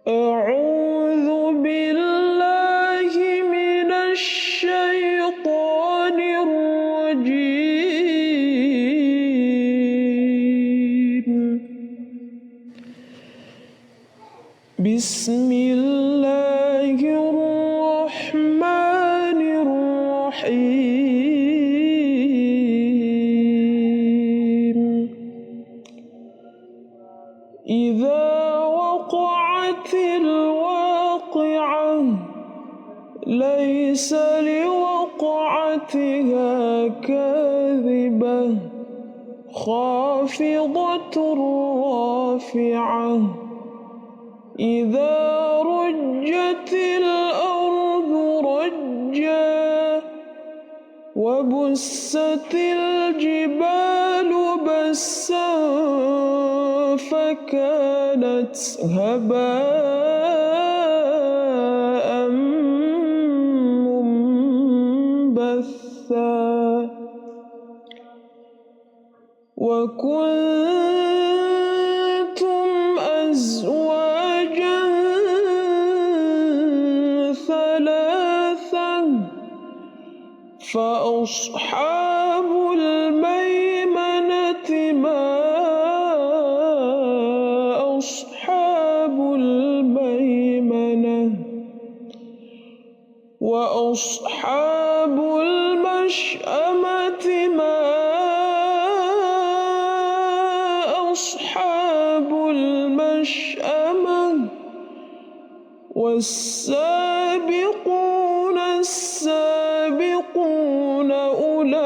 أعوذ بالله من الشيطان الرجيم. بسم الله الرحمن الرحيم. إذا وقعت الواقعة ليس لوقعتها كاذبة خافضة رافعة إذا رجت الأرض رجا وبست الجبال بسا فكانت هباء منبثا وكنتم أزواجا ثلاثا فأصحاب الميمنة ما أصحاب الميمنة وأصحاب المشأمة ما أصحاب المشأمة والسابقون السابقون أولئك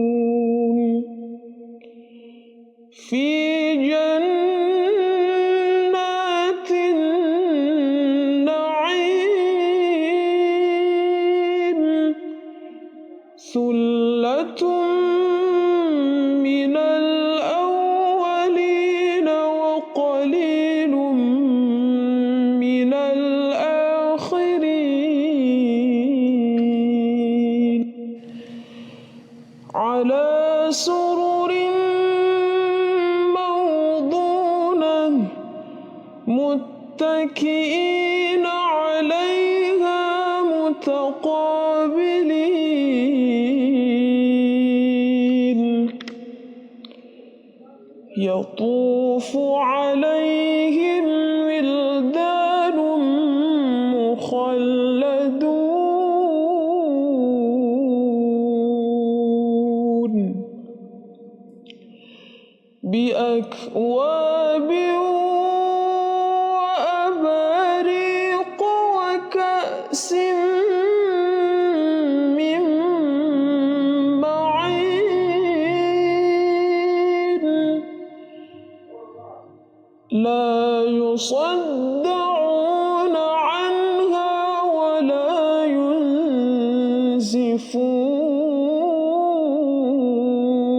المقربون في جنات النعيم ثلة من الأولين وقليل من الآخرين على سرر موضونة متكئين عليها متقابلين يطوف عليهم ولدان مخلدون بأكواب وأباريق وكأس من معين لا يصدعون عنها ولا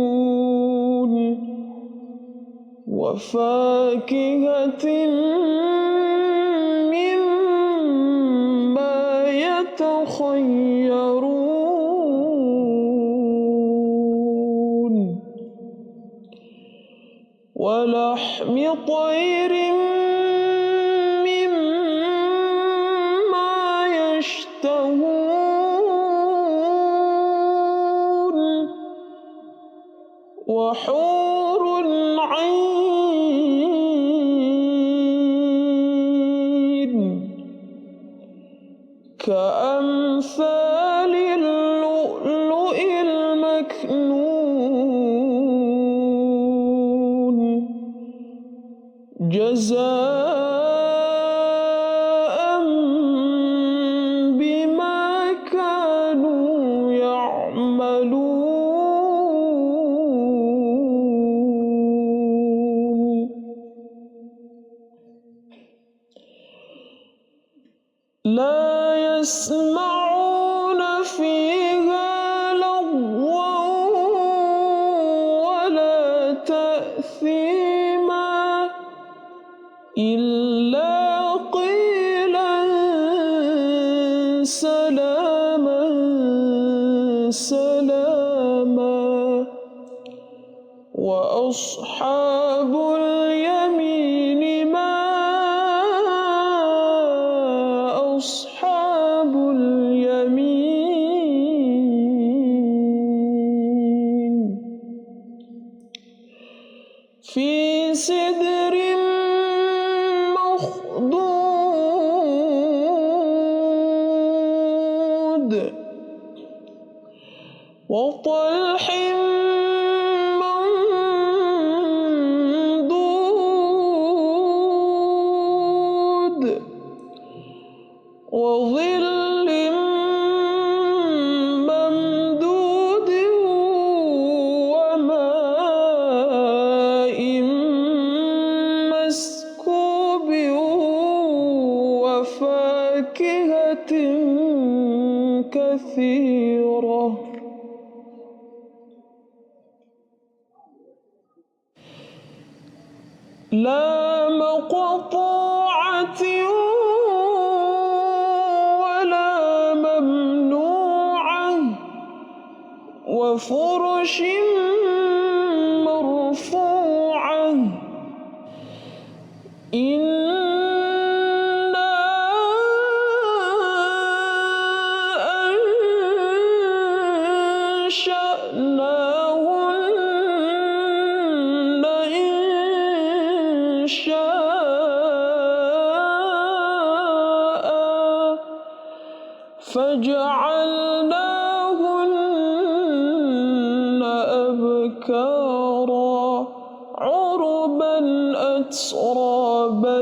ينزفون وفاكهة مما يتخيرون ولحم طير مما يشتهون وحور عين كأمثال اللؤلؤ المكنون جزاء بما كانوا يعملون لا يسمعون فيها لغوا ولا تأثيما إلا قيلا سلاما سلاما. لِّزَامًا وَأَصْحَابُ الْيَمِينِ مَا أَصْحَابُ الْيَمِينِ فِي سِدْرٍ مَّخْضُودٍ وَطَلْحٍ مَّنضُودٍ وَظِلٍّ مَّمْدُودٍ وَمَاءٍ مَّسْكُوبٍ وَفَاكِهَةٍ كَثِيرَةٍ لَّا مَقْطُوعَةٍ وَلَا مَمْنُوعَةٍ وَفُرُشٍ مَّرْفُوعَةٍ إِنَّا أَنشَأْنَاهُنَّ إِنشَاءً فَجَعَلْنَاهُنَّ أَبْكَارًا عُرُبًا أَتْرَابًا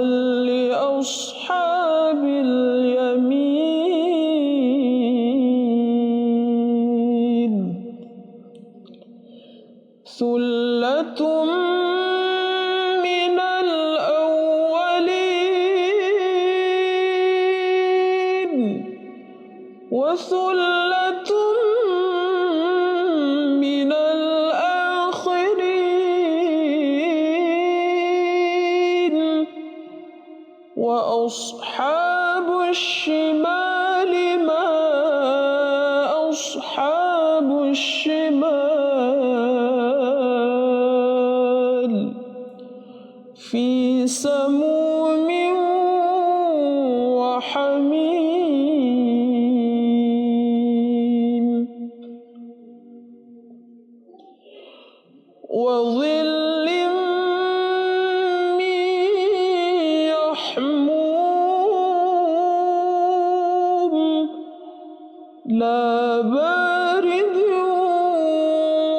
لِّأَصْحَابِ الْيَمِينِ ثُلَّةٌ مِّنَ الْأَوَّلِينَ وَثُلَّةٌ مِّنَ الْآخِرِينَ وَأَصْحَابُ الشِّمَالِ مَا أَصْحَابُ الشِّمَالِ فِي سَمُومٍ وَحَمِيمٍ وَظِلٍّ مِّن يَحْمُومٍ لَّا بَارِدٍ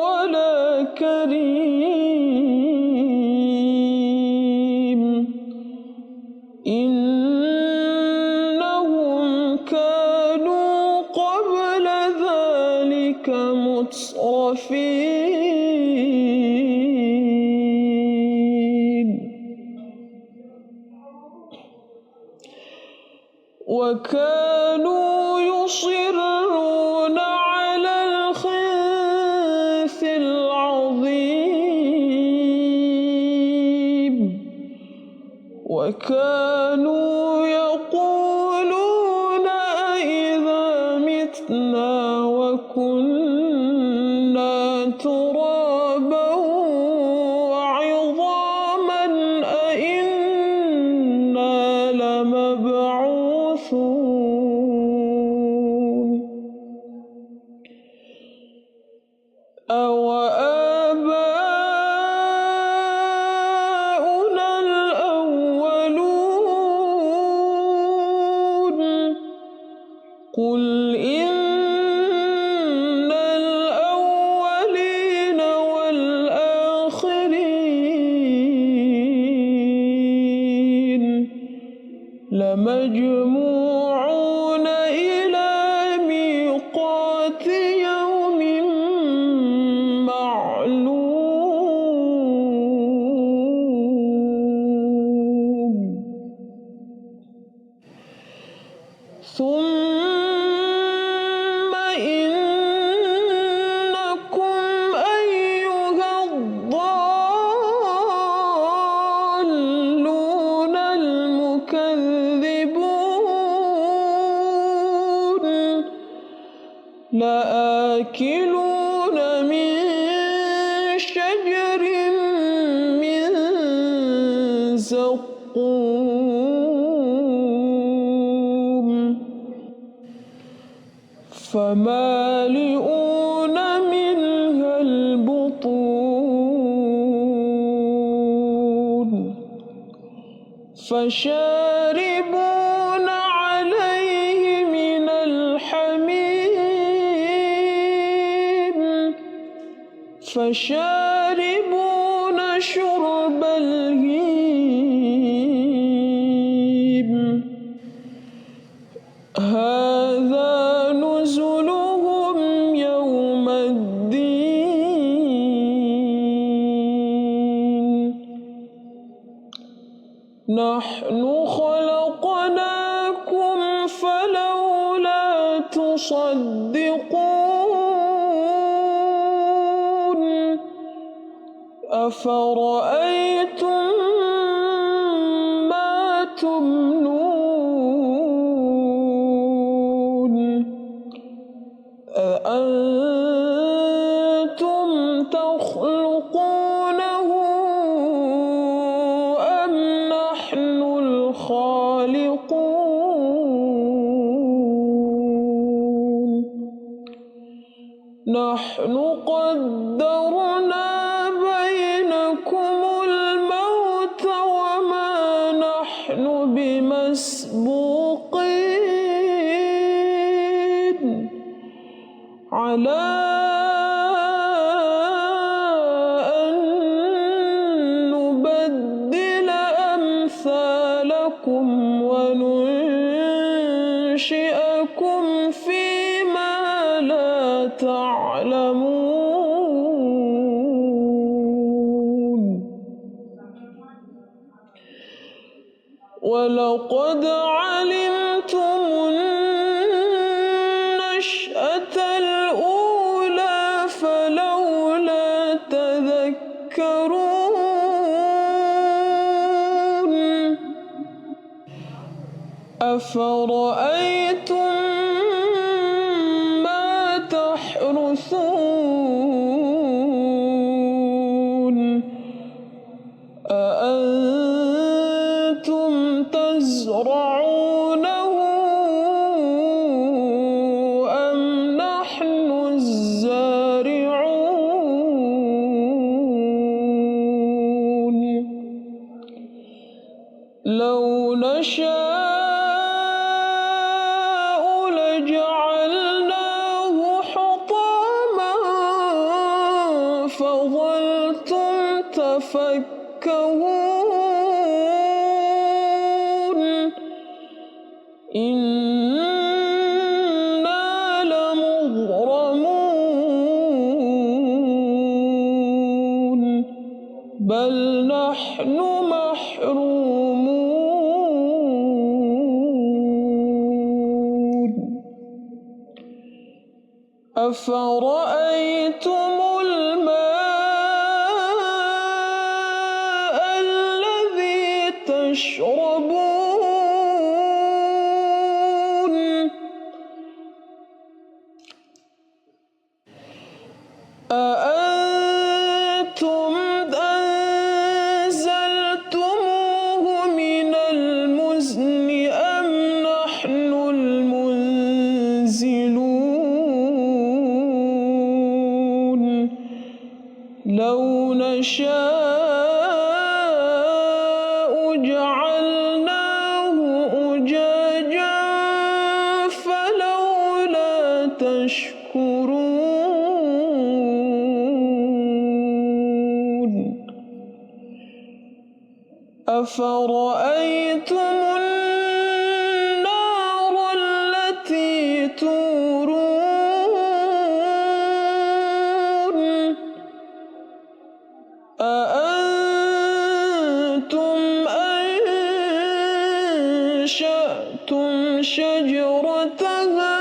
وَلَا كَرِيمٍ إِنَّهُمْ كَانُوا قَبْلَ ذَلِكَ مُتْرَفِينَ وَكَانُوا يُصِرُّونَ عَلَى الْحِنثِ الْعَظِيمِ وَكَانُوا يَقُولُونَ أَإِذَا مِتْنَا وَكُنَّا تُرَابًا وَعِظَامًا أَإِنَّا لَمَبْعُوثُونَ أَوَآبَاؤُنَا الْأَوَّلُونَ قُلْ إِنَّ الْأَوَّلِينَ وَالْآخِرِينَ لَمَجْمُوعُونَ إِلَىٰ مِيقَاتِ يَوْمٍ مَّعْلُومٍ ثُمَّ إِنَّكُمْ أَيُّهَا الضَّالُّونَ المكذبون لآكلون فمالئون منها البطون فشاربون عليه من الحميم فشاربون شرب الهيم هذا نزلهم يوم الدين نحن خلقناكم فلولا تصدقون أفرأيتم ما تمنون أأنتم تخلقونه أم نحن الخالقون نحن قدرنا بينكم الموت وما نحن بمسبوقين على أن نبدل أمثالكم وننشئكم فيما لا تعلمون ولقد علمتم النشأة الأولى فلولا تذكرون أفرأيتم ما تحرثون أأنتم تزرعونه أم نحن الزارعون لو نشاء لجعلناه حطاما فظلتم تفكهون إنا لمغرمون بل نحن محرومون أفرأيتم الماء الذي تشربون أأنتم أنزلتموه من المزن أم نحن المنزلون لو نشاء جعلناه أجاجا فلولا تشكرون أفرأيتم النار التي تورون أأنتم أنشأتم شجرتها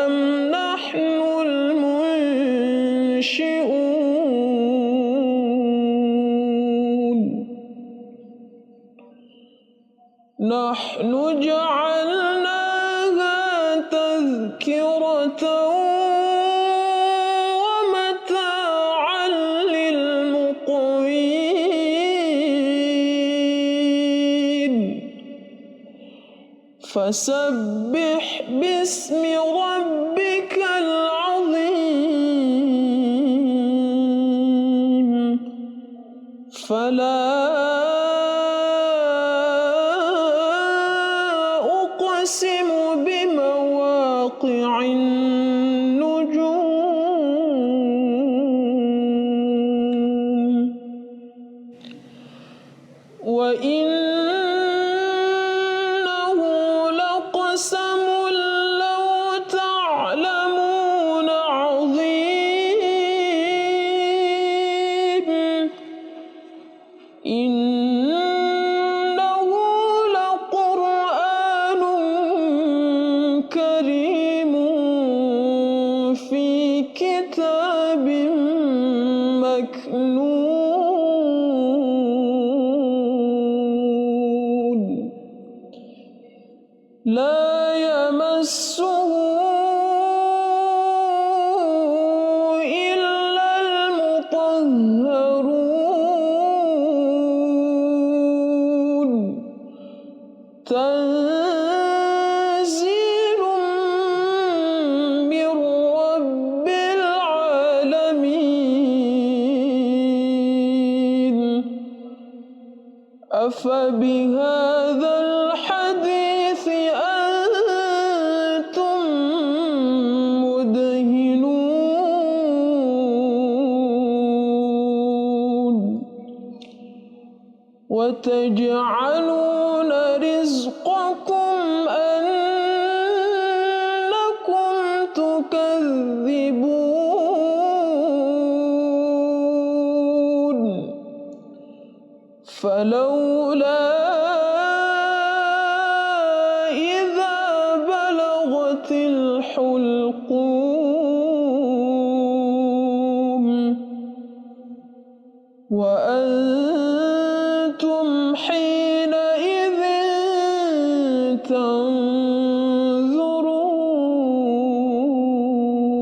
أم نحن المنشئون نحن جعلناها تذكرة ومتاعا للمقوين فسبح باسم ربك العظيم فلا أقسم بمواقع النجوم وإنه لقسم لو تعلمون عظيم إنه لقرآن كريم في كتاب مكنون لا يمسه إلا المطهرون تنزيل من رب العالمين أفبهذا الحديث أنتم مدهنون وتجعلون رزقكم أنكم تكذبون فلولا إذا بلغت الحلقوم وأنتم حينئذ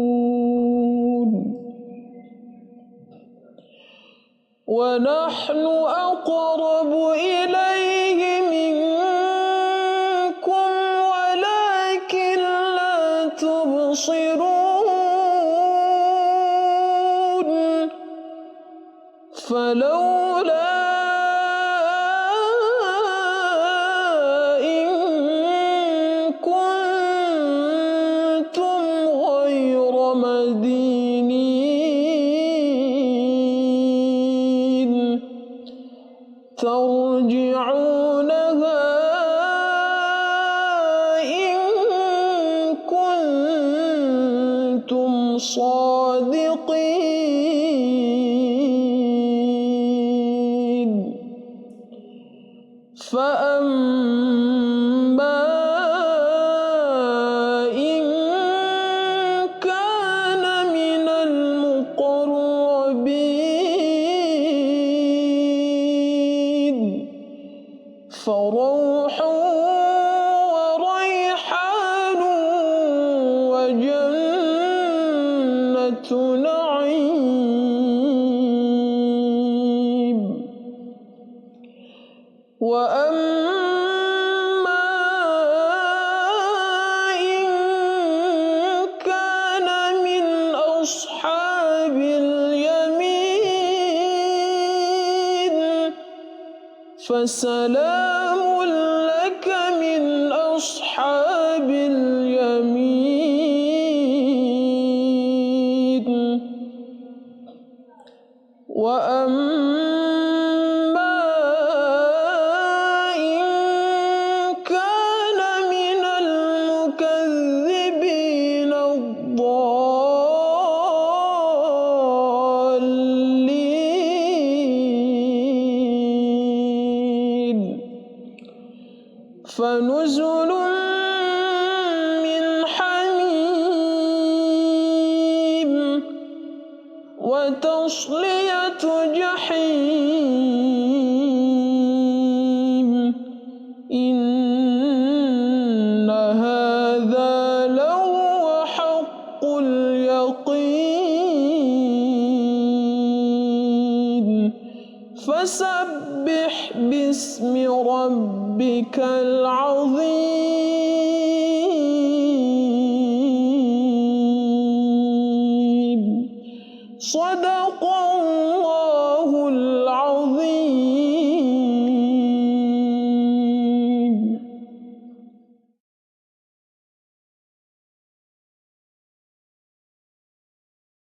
تنظرون ونحن أقرب إليه منكم ولكن لا تبصرون فلولا إن كنتم غير مدينين ترجعونها إن كنتم صادقين فأما إن كان من المقربين فروح وريحان وجنة نعيم وأما إن كان من أصحاب اليمين فسلام لك من أصحاب اليمين وأما إن كان من المكذبين الضالين فنزل من حميم وتصلية جحيم إن هذا لهو حق اليقين فسبح فسبح باسم ربك العظيم. صدق الله.